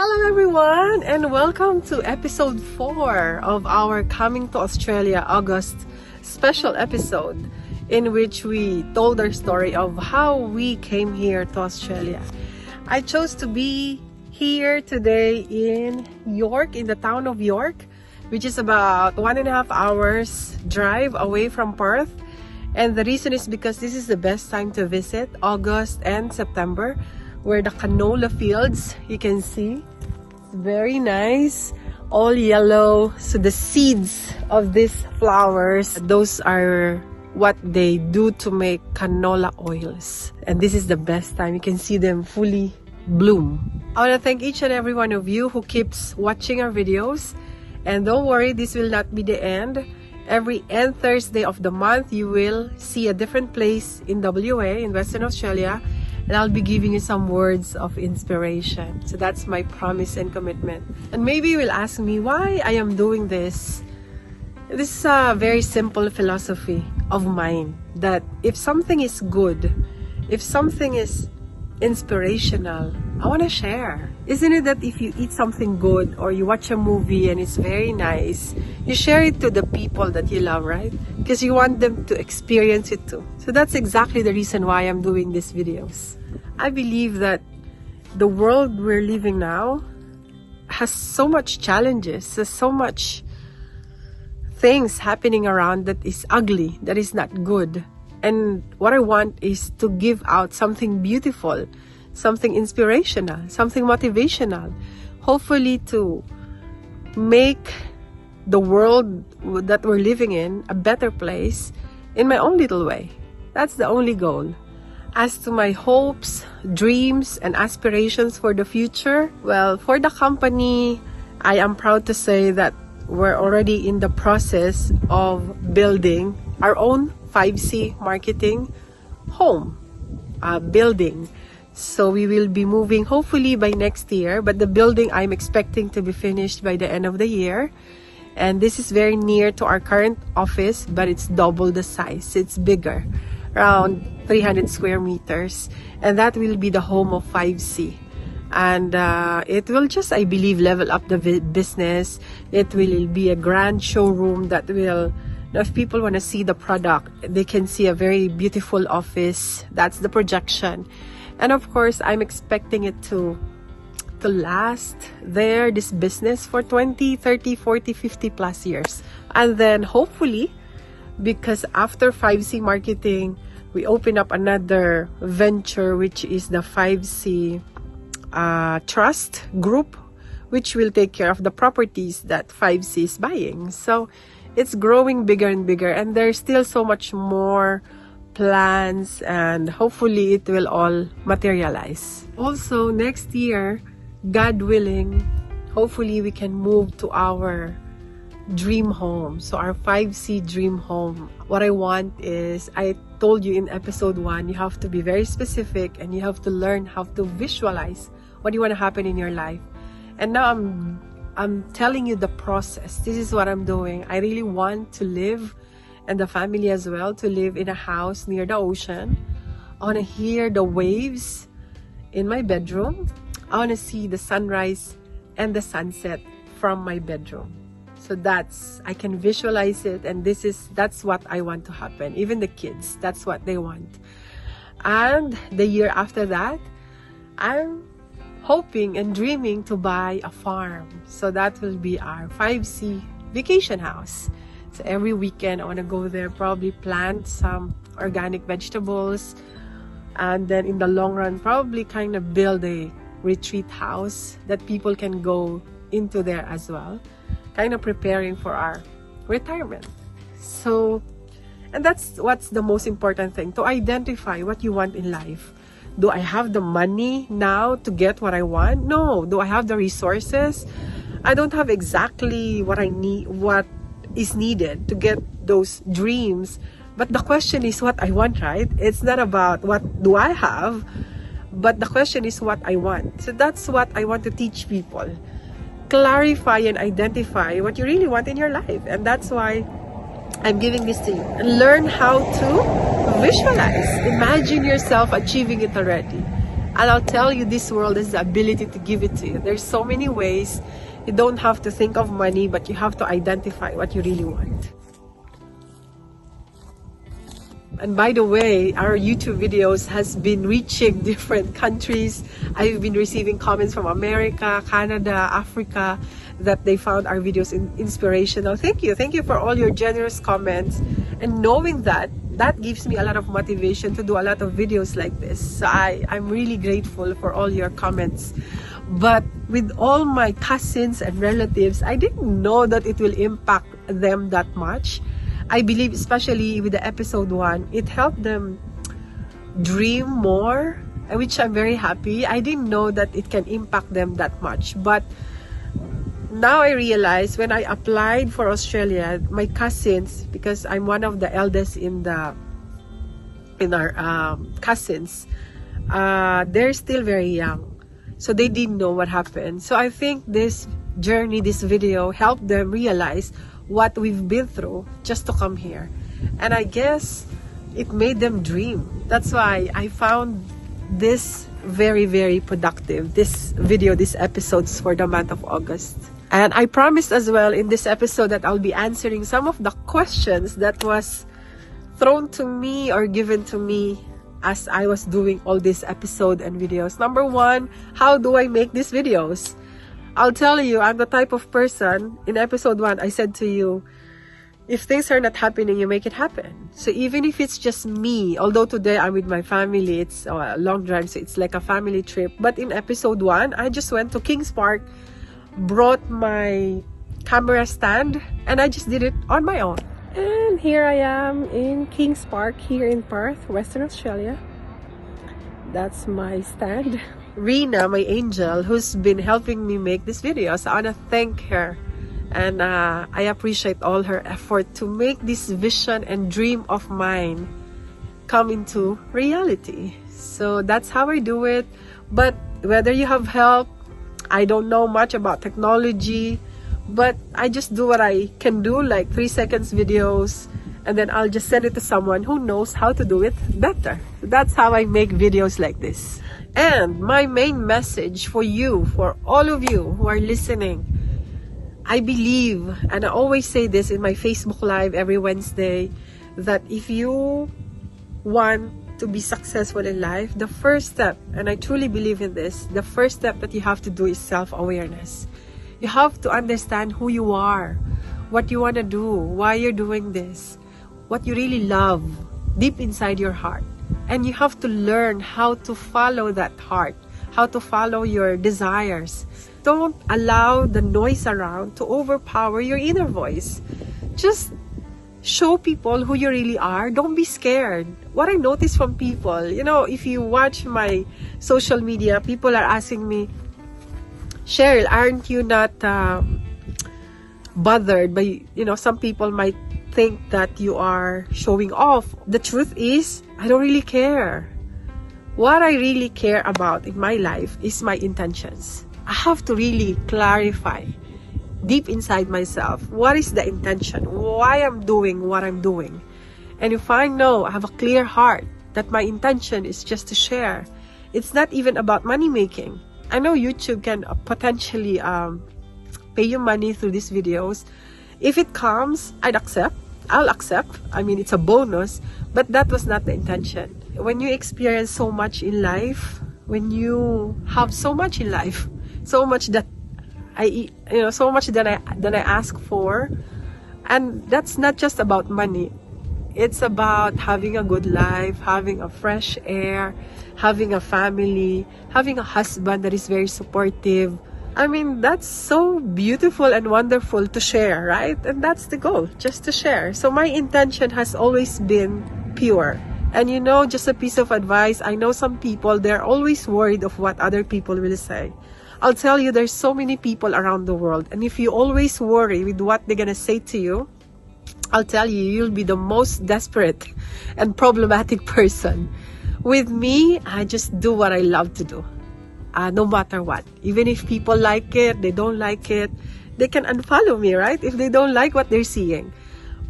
Hello everyone and welcome to episode 4 of our Coming to Australia August special episode, in which we told our story of how we came here to Australia. I chose to be here today in York, in the town of York, which is about 1.5 hours drive away from Perth. And the reason is because this is the best time to visit, August and September, where the canola fields, you can see, it's very nice, all yellow. So the seeds of these flowers, those are what they do to make canola oils. And this is the best time. You can see them fully bloom. I want to thank each and every one of you who keeps watching our videos. And don't worry, this will not be the end. Every end Thursday of the month, you will see a different place in WA, in Western Australia, and I'll be giving you some words of inspiration. So that's my promise and commitment. And maybe you will ask me why I am doing this. This is a very simple philosophy of mine, that if something is good, if something is inspirational, I want to share. Isn't it that if you eat something good or you watch a movie and it's very nice, you share it to the people that you love, right? Because you want them to experience it too. So that's exactly the reason why I'm doing these videos. I believe that the world we're living now has so much challenges, there's so much things happening around that is ugly, that is not good. And what I want is to give out something beautiful, something inspirational, something motivational, hopefully to make the world that we're living in a better place in my own little way. That's the only goal. As to my hopes, dreams, and aspirations for the future, well, for the company, I am proud to say that we're already in the process of building our own 5C marketing home building. So we will be moving hopefully by next year, but the building I'm expecting to be finished by the end of the year. And this is very near to our current office, but it's double the size. It's bigger, around 300 square meters. And that will be the home of 5C. And it will just, I believe, level up the business. It will be a grand showroom that will, if people want to see the product, they can see a very beautiful office. That's the projection. And of course, I'm expecting it to last there, this business, for 20, 30, 40, 50 plus years. And then hopefully, because after 5C marketing, we open up another venture, which is the 5C Trust Group, which will take care of the properties that 5C is buying. So it's growing bigger and bigger, and there's still so much more plans, and hopefully it will all materialize. Also, next year, God willing, hopefully we can move to our dream home. So our 5C dream home. What I want is, I told you in episode 1, you have to be very specific and you have to learn how to visualize what you want to happen in your life. And now I'm telling you the process. This is what I'm doing. I really want to live, and the family as well, to live in a house near the ocean. I want to hear the waves in my bedroom. I want to see the sunrise and the sunset from my bedroom. So I can visualize it, and that's what I want to happen. Even the kids, that's what they want. And the year after that, I'm hoping and dreaming to buy a farm. So that will be our 5C vacation house. So every weekend, I want to go there, probably plant some organic vegetables. And then in the long run, probably kind of build a retreat house that people can go into there as well. Kind of preparing for our retirement. So, and that's what's the most important thing, to identify what you want in life. Do I have the money now to get what I want? No. Do I have the resources? I don't have exactly what I need, what is needed to get those dreams. But the question is what I want, right? It's not about what do I have, but the question is what I want. So that's what I want to teach people. Clarify and identify what you really want in your life. And that's why I'm giving this to you. Learn how to visualize. Imagine yourself achieving it already. And I'll tell you, this world has the ability to give it to you. There's so many ways. You don't have to think of money, but you have to identify what you really want. And by the way, our YouTube videos has been reaching different countries. I've been receiving comments from America, Canada, Africa, that they found our videos inspirational. Thank you. Thank you for all your generous comments. And knowing that gives me a lot of motivation to do a lot of videos like this. So I'm really grateful for all your comments. But with all my cousins and relatives, I didn't know that it will impact them that much. I believe, especially with the episode 1, it helped them dream more, which I'm very happy. I didn't know that it can impact them that much. But now I realize, when I applied for Australia, my cousins, because I'm one of the eldest in our cousins, they're still very young. So they didn't know what happened. So I think this journey, this video, helped them realize what we've been through just to come here. And I guess it made them dream. That's why I found this very, very productive, this video, these episodes for the month of August. And I promised as well in this episode that I'll be answering some of the questions that was thrown to me or given to me as I was doing all these episodes and videos. Number 1, how do I make these videos? I'll tell you, I'm the type of person, in episode 1, I said to you, if things are not happening, you make it happen. So even if it's just me, although today I'm with my family, it's a long drive, so it's like a family trip. But in episode 1, I just went to Kings Park, brought my camera stand, and I just did it on my own. And here I am in Kings Park, here in Perth, Western Australia. That's my stand. Rena, my angel, who's been helping me make this video, so I want to thank her. And I appreciate all her effort to make this vision and dream of mine come into reality. So that's how I do it. But whether you have help, I don't know much about technology, but I just do what I can do, like 3 seconds videos, and then I'll just send it to someone who knows how to do it better. That's how I make videos like this. And my main message for you, for all of you who are listening, I believe, and I always say this in my Facebook Live every Wednesday, that if you want to be successful in life, the first step, and I truly believe in this, the first step that you have to do is self-awareness. You have to understand who you are, what you want to do, why you're doing this, what you really love deep inside your heart. And you have to learn how to follow that heart, how to follow your desires. Don't allow the noise around to overpower your inner voice. Just show people who you really are. Don't be scared. What I notice from people, if you watch my social media, people are asking me, Cheryl, aren't you not bothered by, some people might think that you are showing off. The truth is, I don't really care. What I really care about in my life is my intentions. I have to really clarify deep inside myself, what is the intention? Why I'm doing what I'm doing? And if I know, I have a clear heart that my intention is just to share. It's not even about money making. I know YouTube can potentially pay you money through these videos. If it comes, I'll accept. I mean, it's a bonus, but that was not the intention. When you experience so much in life, when you have so much in life, so much that so much that I ask for, and that's not just about money. It's about having a good life, having a fresh air, having a family, having a husband that is very supportive. I mean, that's so beautiful and wonderful to share, right? And that's the goal, just to share. So my intention has always been pure. And just a piece of advice, I know some people, they're always worried of what other people will say. I'll tell you, there's so many people around the world. And if you always worry with what they're gonna say to you, I'll tell you, you'll be the most desperate and problematic person. With me, I just do what I love to do. No matter what. Even if people like it, they don't like it, they can unfollow me, right? If they don't like what they're seeing.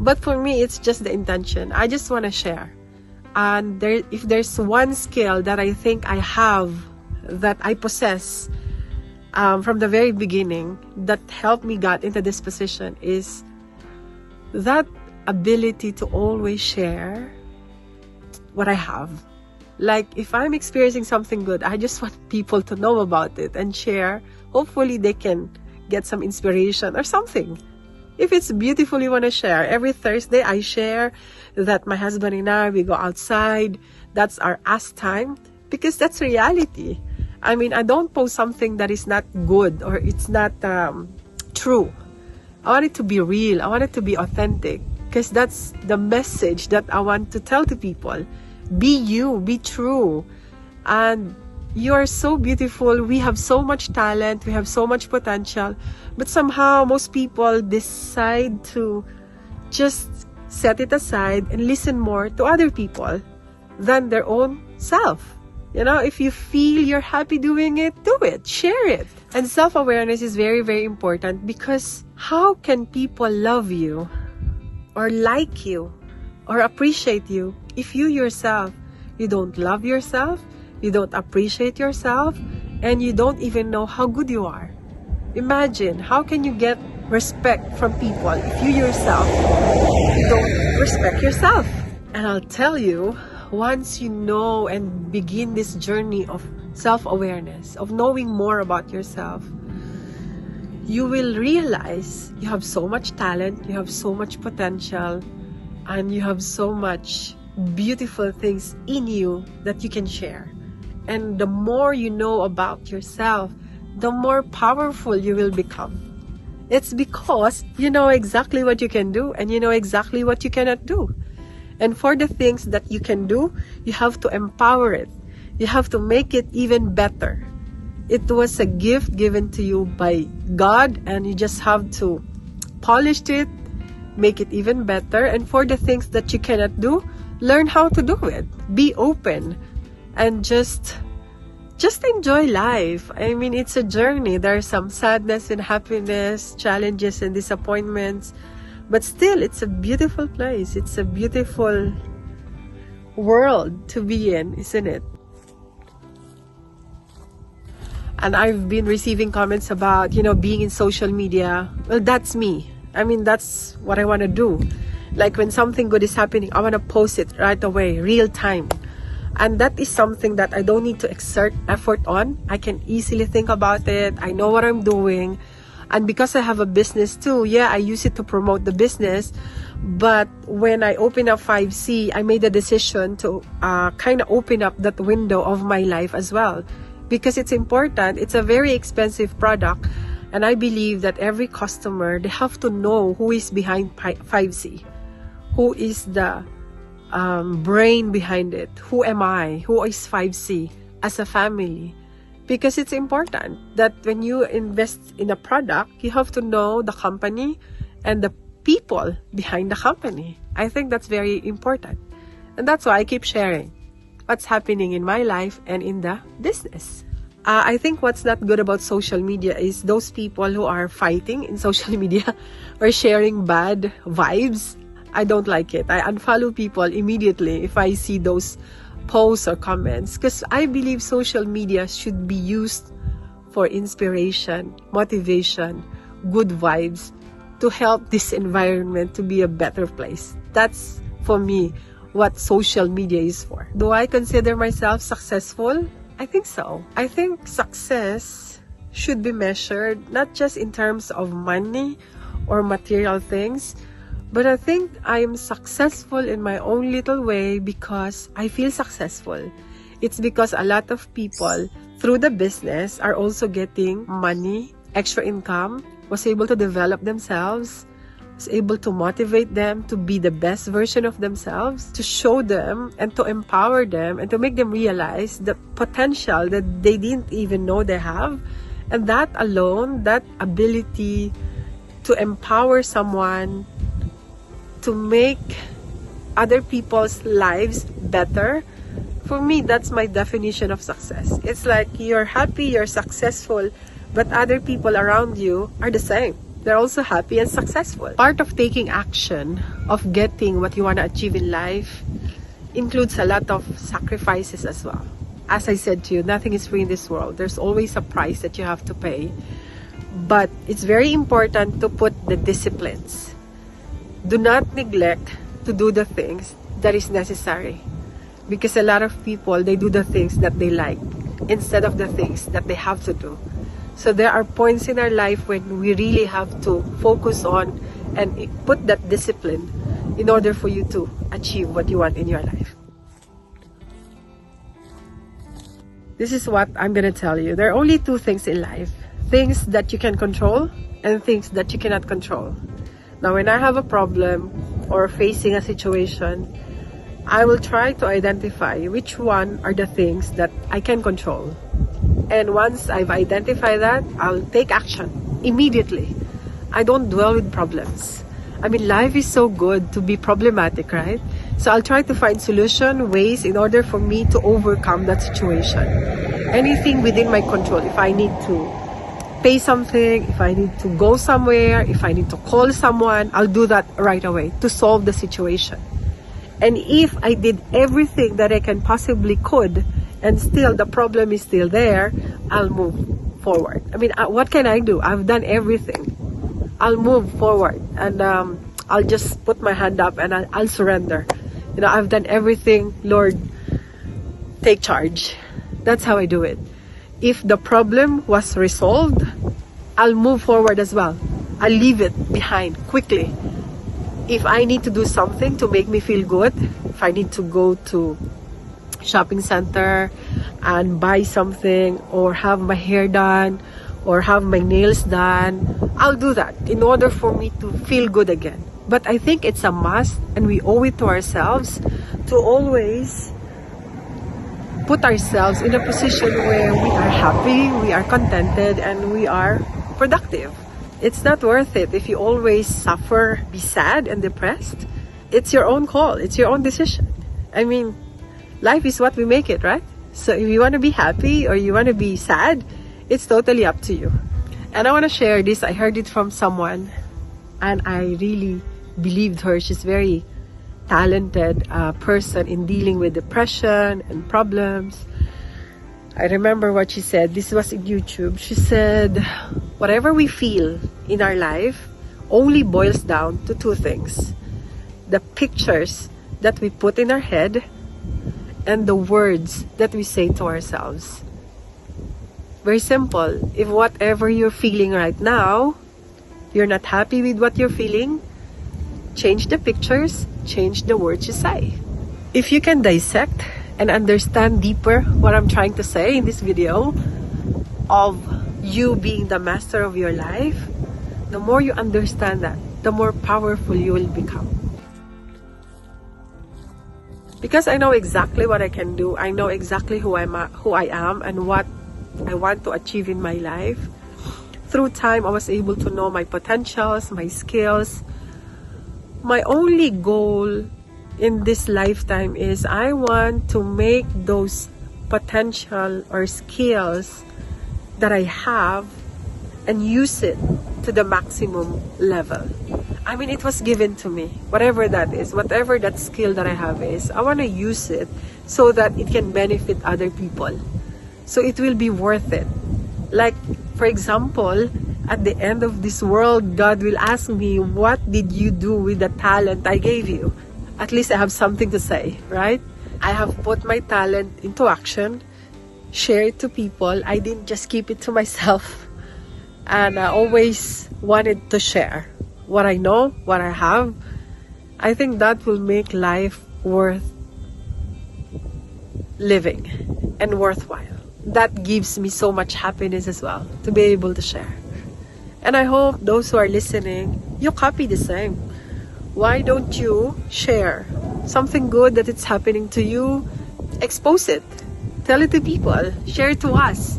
But for me, it's just the intention. I just want to share. And if there's one skill that I think I have that I possess from the very beginning that helped me get into this position is that ability to always share what I have. Like, if I'm experiencing something good, I just want people to know about it and share. Hopefully they can get some inspiration or something. If it's beautiful, you want to share. Every Thursday, I share that my husband and I, we go outside. That's our us time, because that's reality. I mean, I don't post something that is not good or it's not true. I want it to be real. I want it to be authentic, because that's the message that I want to tell to people. Be you, be true. And you are so beautiful. We have so much talent. We have so much potential. But somehow, most people decide to just set it aside and listen more to other people than their own self. You know, if you feel you're happy doing it, do it. Share it. And self-awareness is very, very important, because how can people love you or like you or appreciate you if you yourself, you don't love yourself, you don't appreciate yourself, and you don't even know how good you are? Imagine, how can you get respect from people if you yourself don't respect yourself? And I'll tell you, once you know and begin this journey of self-awareness, of knowing more about yourself, you will realize you have so much talent, you have so much potential, and you have so much beautiful things in you that you can share. And the more you know about yourself, the more powerful you will become. It's because you know exactly what you can do and you know exactly what you cannot do. And for the things that you can do, you have to empower it. You have to make it even better. It was a gift given to you by God, and you just have to polish it, make it even better. And for the things that you cannot do, learn how to do it. Be open and just enjoy life. I mean, it's a journey. There's some sadness and happiness, challenges and disappointments, but still, it's a beautiful place. It's a beautiful world to be in, isn't it? And I've been receiving comments about, being in social media. Well, that's me. I mean, that's what I want to do. Like, when something good is happening, I want to post it right away, real time. And that is something that I don't need to exert effort on. I can easily think about it. I know what I'm doing. And because I have a business too, I use it to promote the business. But when I opened up 5C, I made a decision to kind of open up that window of my life as well. Because it's important. It's a very expensive product. And I believe that every customer, they have to know who is behind 5C. Who is the brain behind it? Who am I? Who is 5C as a family? Because it's important that when you invest in a product, you have to know the company and the people behind the company. I think that's very important. And that's why I keep sharing what's happening in my life and in the business. I think what's not good about social media is those people who are fighting in social media or sharing bad vibes. I don't like it. I unfollow people immediately if I see those posts or comments, because I believe social media should be used for inspiration, motivation, good vibes, to help this environment to be a better place. That's, for me, what social media is for. Do I consider myself successful? I think so. I think success should be measured not just in terms of money or material things, but I think I am successful in my own little way because I feel successful. It's because a lot of people through the business are also getting money, extra income, was able to develop themselves, was able to motivate them to be the best version of themselves, to show them and to empower them and to make them realize the potential that they didn't even know they have. And that alone, that ability to empower someone, to make other people's lives better, for me, that's my definition of success. It's like you're happy, you're successful, but other people around you are the same. They're also happy and successful. Part of taking action, of getting what you want to achieve in life, includes a lot of sacrifices as well. as I said to you, nothing is free in this world. There's always a price that you have to pay. But it's very important to put the disciplines. Do not neglect to do the things that is necessary. Because a lot of people, they do the things that they like instead of the things that they have to do. So there are points in our life when we really have to focus on and put that discipline in order for you to achieve what you want in your life. This is what I'm going to tell you. There are only two things in life. Things that you can control and things that you cannot control. Now, when I have a problem or facing a situation, I will try to identify which one are the things that I can control. And once I've identified that, I'll take action immediately. I don't dwell with problems. I mean, life is so good to be problematic, right? So I'll try to find ways in order for me to overcome that situation. Anything within my control. If I need to pay something, if I need to go somewhere, if I need to call someone, I'll do that right away to solve the situation. And if I did everything that I can possibly could, and still the problem is still there, I'll move forward. I mean, what can I do? I've done everything. I'll move forward, and I'll just put my hand up and I'll surrender. You know, I've done everything. Lord, take charge. That's how I do it. If the problem was resolved, I'll move forward as well. I'll leave it behind quickly. If I need to do something to make me feel good, if I need to go to shopping center and buy something, or have my hair done, or have my nails done, I'll do that in order for me to feel good again. But I think it's a must, and we owe it to ourselves to always put ourselves in a position where we are happy, we are contented, and we are productive. It's not worth it if you always suffer, be sad and depressed. It's your own call. It's your own decision. I mean, life is what we make it, right? So if you want to be happy or you want to be sad, it's totally up to you. And I want to share this. I heard it from someone, and I really believed her. She's very talented person in dealing with depression and problems. I remember what she said. This was in YouTube. She said, whatever we feel in our life only boils down to two things: the pictures that we put in our head and the words that we say to ourselves. Very simple. If whatever you're feeling right now, you're not happy with what you're feeling, change the pictures, change the words you say. If you can dissect and understand deeper what I'm trying to say in this video of you being the master of your life, the more you understand that, the more powerful you will become. Because I know exactly what I can do, I know exactly who I am and what I want to achieve in my life. Through time, I was able to know my potentials, my skills. My only goal in this lifetime is I want to make those potential or skills that I have and use it to the maximum level. I mean, it was given to me, whatever that is, whatever that skill that I have is, I want to use it so that it can benefit other people. So it will be worth it. Like, for example, at the end of this world, God will ask me, what did you do with the talent I gave you? At least I have something to say, right? I have put my talent into action, share it to people. I didn't just keep it to myself. And I always wanted to share what I know, what I have. I think that will make life worth living and worthwhile. That gives me so much happiness as well, to be able to share. And I hope those who are listening, you copy the same. Why don't you share something good that it's happening to you? Expose it. Tell it to people. Share it to us.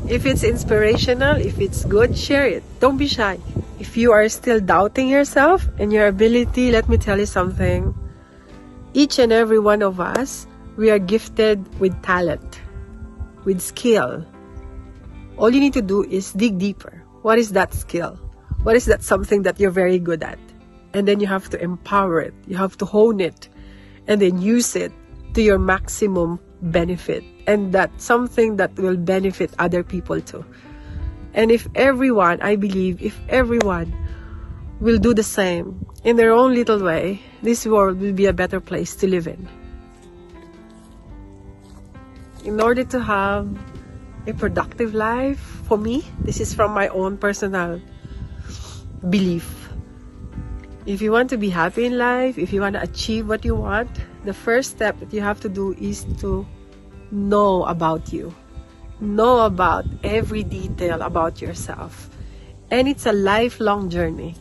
If it's inspirational, if it's good, share it. Don't be shy. If you are still doubting yourself and your ability, let me tell you something. Each and every one of us, we are gifted with talent, with skill. All you need to do is dig deeper. What is that skill? What is that something that you're very good at? And then you have to empower it. You have to hone it and then use it to your maximum benefit, and that's something that will benefit other people too. And if everyone, I believe, if everyone will do the same in their own little way, this world will be a better place to live in. In order to have a productive life, for me, this is from my own personal belief. If you want to be happy in life, if you want to achieve what you want, the first step that you have to do is to know about you. Know about every detail about yourself. And it's a lifelong journey.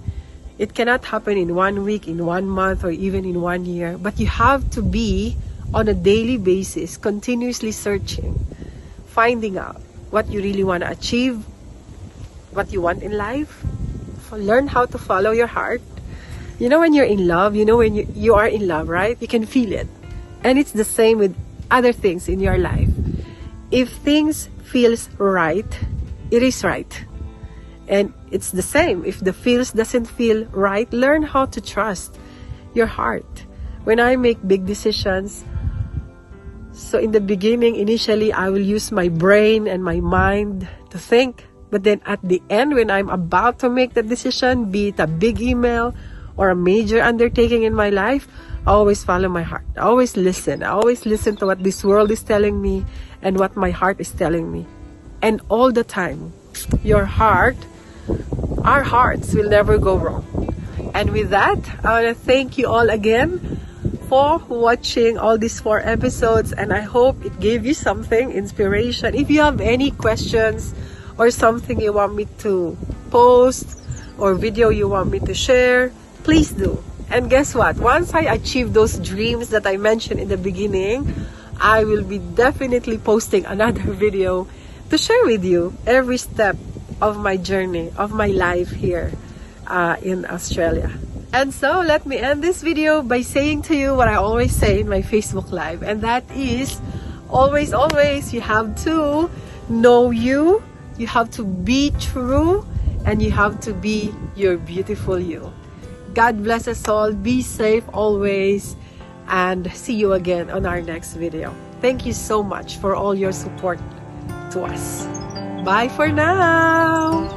It cannot happen in 1 week, in 1 month, or even in 1 year. But you have to be on a daily basis, continuously searching, finding out what you really want to achieve, what you want in life. Learn how to follow your heart. You know when you're in love, you know when you are in love, right? You can feel it. And it's the same with other things in your life. If things feels right, it is right. And it's the same. If the feels doesn't feel right, learn how to trust your heart. When I make big decisions, so in the beginning, initially, I will use my brain and my mind to think. But then at the end, when I'm about to make the decision, be it a big email or a major undertaking in my life, I always follow my heart. I always listen. I always listen to what this world is telling me and what my heart is telling me. And all the time, your heart, our hearts will never go wrong. And with that, I want to thank you all again for watching all these 4 episodes, and I hope it gave you something, inspiration. If you have any questions or something you want me to post or video you want me to share, please do. And guess what? Once I achieve those dreams that I mentioned in the beginning, I will be definitely posting another video to share with you every step of my journey, of my life here in Australia. And so let me end this video by saying to you what I always say in my Facebook Live, and that is always, always, you have to know you have to be true, and you have to be your beautiful you. God bless us all. Be safe always, and see you again on our next video. Thank you so much for all your support to us. Bye for now.